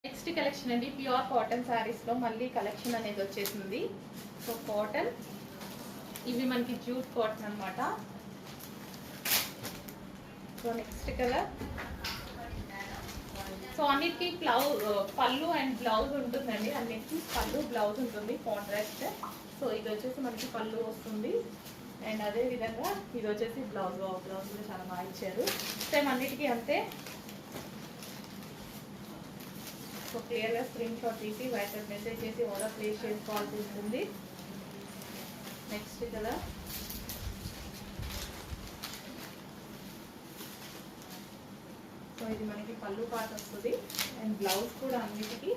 Next collection అండి pure cotton శారీస్లో మళ్ళీ కలెక్షన్ అనేది వచ్చేసింది. సో కాటన్ ఇవి మనకి జూట్ కాటన్ అనమాట. So next colour. సో అన్నిటికీ పళ్ళు అండ్ బ్లౌజ్ ఉంటుందండి. అన్నిటికీ పళ్ళు బ్లౌజ్ ఉంటుంది కాంట్రాస్ట్. సో ఇది వచ్చేసి మనకి పళ్ళు వస్తుంది అండ్ అదే విధంగా ఇది వచ్చేసి బ్లౌజ్ కూడా చాలా బాగా ఇచ్చారు. సేమ్ అన్నిటికీ అంతే. సో క్లియర్గా స్క్రీన్ షాట్ తీసి వాట్సాప్ మెసేజ్ చేసి ఆర్డర్ ప్లేస్ చేసుకోవాల్సి ఉంటుంది. నెక్స్ట్ కదా సో ఇది మనకి పళ్ళు పార్ట్ వస్తుంది అండ్ బ్లౌజ్ కూడా అన్నిటికీ.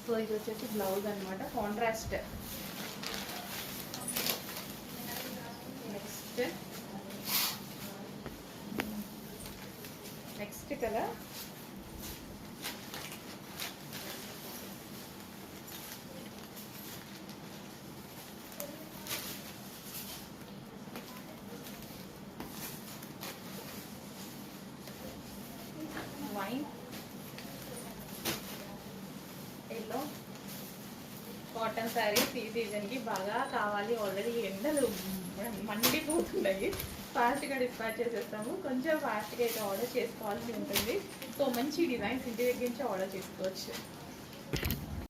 సో ఇది వచ్చేసి బ్లౌజ్ అనమాట contrast. Next colour. Wine yellow cotton saris ఈ సీజన్కి బాగా కావాలి. ఆల్రెడీ ఎండలు మండిపోతున్నాయి. ఫాస్ట్గా డిస్పాచ్ చేసేస్తాము. కొంచెం ఫాస్ట్గా అయితే ఆర్డర్ చేసుకోవాల్సి ఉంటుంది. సో మంచి డిజైన్స్ ఇంటి దగ్గర నుంచి ఆర్డర్ చేసుకోవచ్చు.